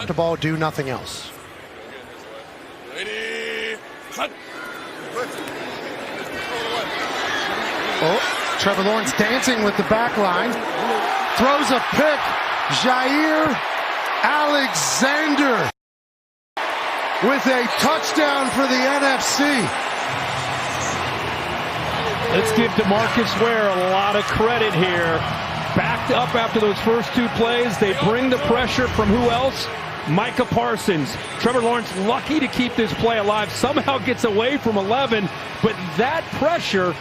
The ball, do nothing else. Oh, Trevor Lawrence dancing with the back line. Throws a pick. Jair Alexander with a touchdown for the NFC. Let's give DeMarcus Ware a lot of credit here. Backed up after those first two plays. They bring the pressure from who else? Micah Parsons. Trevor Lawrence lucky to keep this play alive. Somehow gets away from 11. But that pressure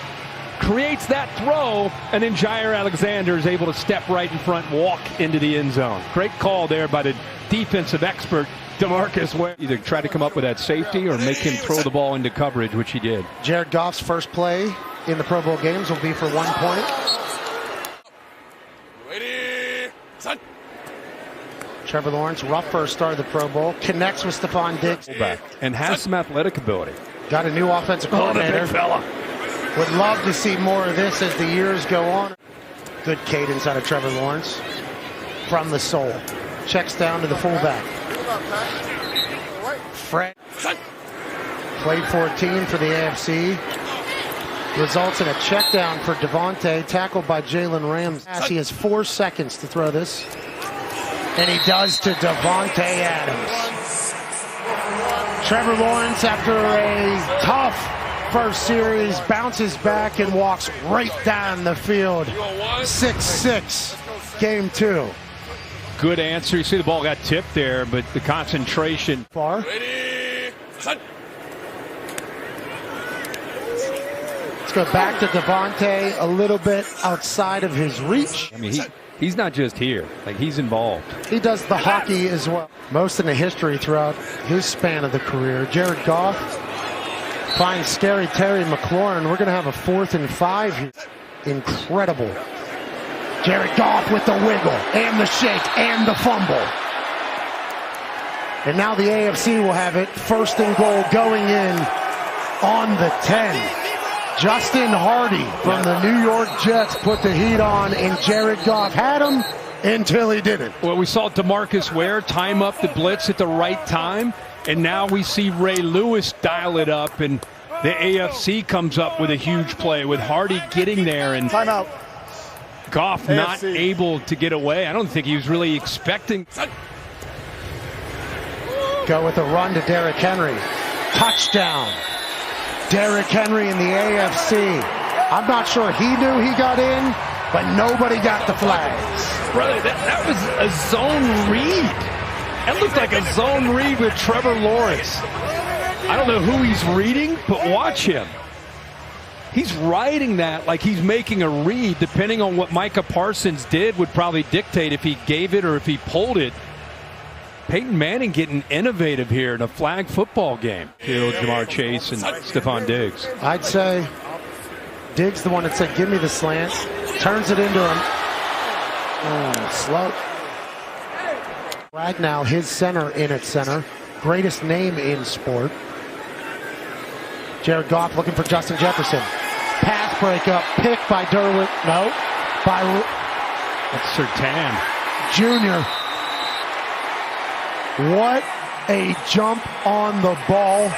creates that throw. And then Jair Alexander is able to step right in front, walk into the end zone. Great call there by the defensive expert, DeMarcus Ware. Either try to come up with that safety or make him throw the ball into coverage, which he did. Jared Goff's first play in the Pro Bowl games will be for 1 point. Trevor Lawrence, rough first start of the Pro Bowl, connects with Stephon Diggs. And has some athletic ability. Got a new offensive coordinator. Oh, the big fella. Would love to see more of this as the years go on. Good cadence out of Trevor Lawrence from the soul. Checks down to the fullback. Fred played 14 for the AFC. Results in a check down for Devontae, tackled by Jalen Ramsey. He has 4 seconds to throw this. And he does to Devontae Adams. Trevor Lawrence, after a tough first series, bounces back and walks right down the field. 6-6, game 2. Good answer. You see the ball got tipped there, but the concentration. Far. Let's go back to Devontae, a little bit outside of his reach. I mean, he's not just here. Like, he's involved. He does the hockey as well. Most in the history throughout his span of the career. Jared Goff finds scary Terry McLaurin. We're going to have a 4th and 5 here. Incredible. Jared Goff with the wiggle and the shake and the fumble. And now the AFC will have it. 1st and goal going in on the 10. Justin Hardy from the New York Jets put the heat on, and Jared Goff had him until he didn't. Well, we saw DeMarcus Ware time up the blitz at the right time, and now we see Ray Lewis dial it up, and the AFC comes up with a huge play with Hardy getting there, and timeout. Goff AFC. Not able to get away. I don't think he was really expecting. Go with a run to Derrick Henry. Touchdown. Derrick Henry in the AFC. I'm not sure he knew he got in, but nobody got the flags. Brother, that was a zone read. That looked like a zone read with Trevor Lawrence. I don't know who he's reading, but watch him. He's riding that like he's making a read. Depending on what Micah Parsons did would probably dictate if he gave it or if he pulled it. Peyton Manning getting innovative here in a flag football game. Field, Jamar Chase, and Stephon Diggs. I'd say Diggs the one that said, give me the slant. Turns it into him. Slow. Ragnow, his center in at center. Greatest name in sport. Jared Goff looking for Justin Jefferson. Pass breakup. Pick by Derwin. No. By That's Surtain Jr. What a jump on the ball.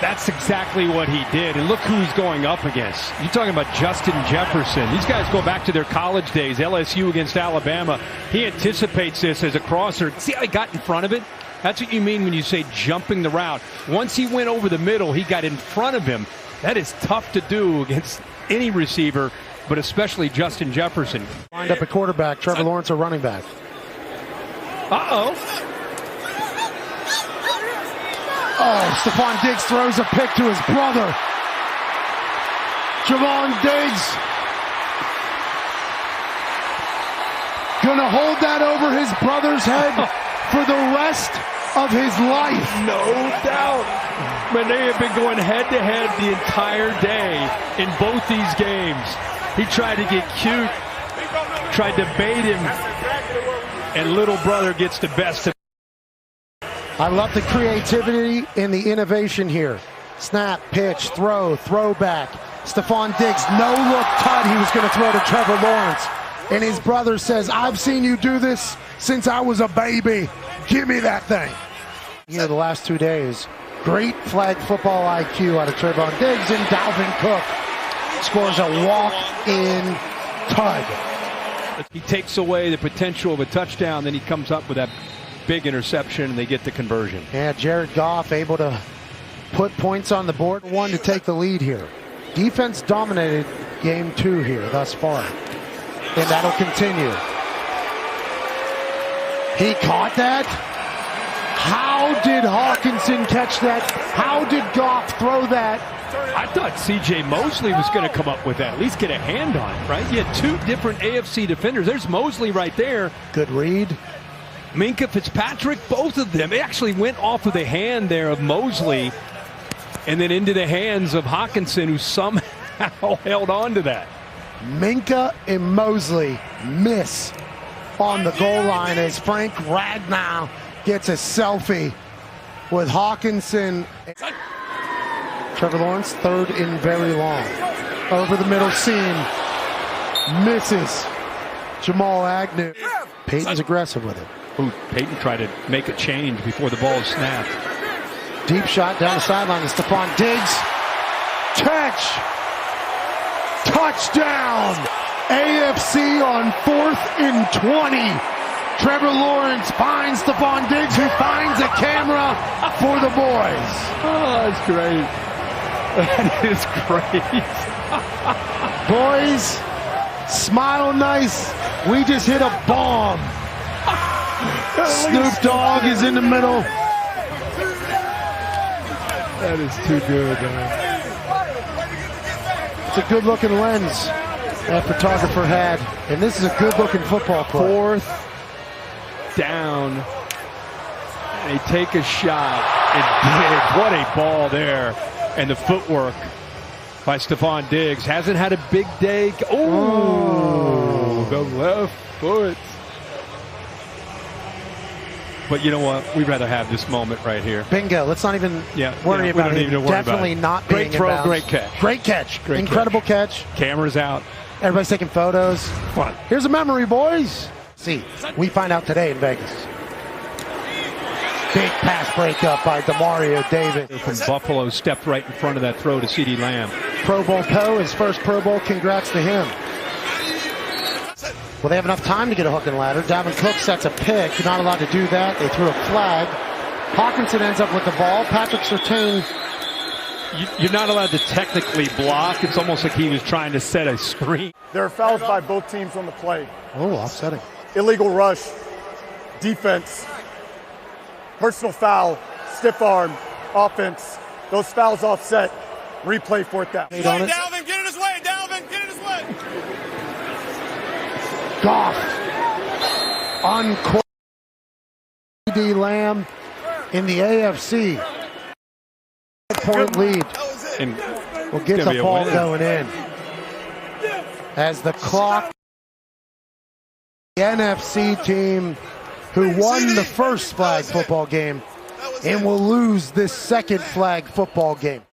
That's exactly what he did. And look who he's going up against. You're talking about Justin Jefferson. These guys go back to their college days. LSU against Alabama. He anticipates this as a crosser. See how he got in front of it? That's what you mean when you say jumping the route. Once he went over the middle, he got in front of him. That is tough to do against any receiver, but especially Justin Jefferson. Lined up a quarterback. Trevor Lawrence a running back. Uh-oh. Oh, Stephon Diggs throws a pick to his brother. Javon Diggs gonna hold that over his brother's head for the rest of his life. No doubt. But they have been going head-to-head the entire day in both these games. He tried to get cute, tried to bait him, and little brother gets the best of. I love the creativity and the innovation here. Snap, pitch, throw, throwback. Stephon Diggs, no-look tut he was going to throw to Trevor Lawrence. and his brother says, "I've seen you do this since I was a baby. Give me that thing." Here the last 2 days, great flag football IQ out of Trevon Diggs, and Dalvin Cook scores a walk-in tud. He takes away the potential of a touchdown, then he comes up with that big interception, and they get the conversion. Yeah, Jared Goff able to put points on the board. One to take the lead here. Defense dominated game 2 here thus far, and that'll continue. He caught that. How did Hawkinson catch that? How did Goff throw that? I thought C.J. Mosley was going to come up with that, at least get a hand on it, right? You had 2 different AFC defenders. There's Mosley right there. Good read. Minkah Fitzpatrick, both of them. It actually went off of the hand there of Mosley and then into the hands of Hawkinson, who somehow held on to that. Minkah and Mosley miss on the goal line as Frank Ragnow gets a selfie with Hawkinson. Trevor Lawrence, 3rd and very long. Over the middle seam. Misses. Jamal Agnew. Peyton's aggressive with it. Ooh, Peyton tried to make a change before the ball was snapped. Deep shot down the sideline to Stephon Diggs. Catch. Touchdown. AFC on 4th and 20. Trevor Lawrence finds Stephon Diggs, who finds a camera for the boys. Oh, that's great. That is great. Boys, smile nice. We just hit a bomb. Snoop Dogg is in the middle. That is too good, man. It's a good-looking lens that photographer had, and this is a good-looking football play. 4th down. They take a shot. And Diggs, what a ball there. And the footwork by Stephon Diggs. Hasn't had a big day. Oh, the left foot. But you know what? We'd rather have this moment right here. Bingo. Let's not even worry about it. Definitely not being great throw, in bounds. great catch. Great catch. Incredible catch. Cameras out. Everybody's taking photos. Fun. Here's a memory, boys. See, we find out today in Vegas. Big pass breakup by Demario Davis. From Buffalo stepped right in front of that throw to CeeDee Lamb. Pro Bowl Poe, his first Pro Bowl. Congrats to him. Well, they have enough time to get a hook and ladder. Dalvin Cook sets a pick. You're not allowed to do that. They threw a flag. Hawkinson ends up with the ball. Patrick Surtain. You're not allowed to technically block. It's almost like he was trying to set a screen. There are fouls by both teams on the play. Oh, offsetting. Illegal rush, defense, personal foul, stiff arm, offense. Those fouls offset. Replay 4th down. Dalvin, get in his way. Dalvin, get in his way. Goff. Uncourt. CeeDee Lamb in the AFC. 5-point lead. And we'll get the ball going in. As the clock. The NFC team who won the first flag football game and will lose this second flag football game.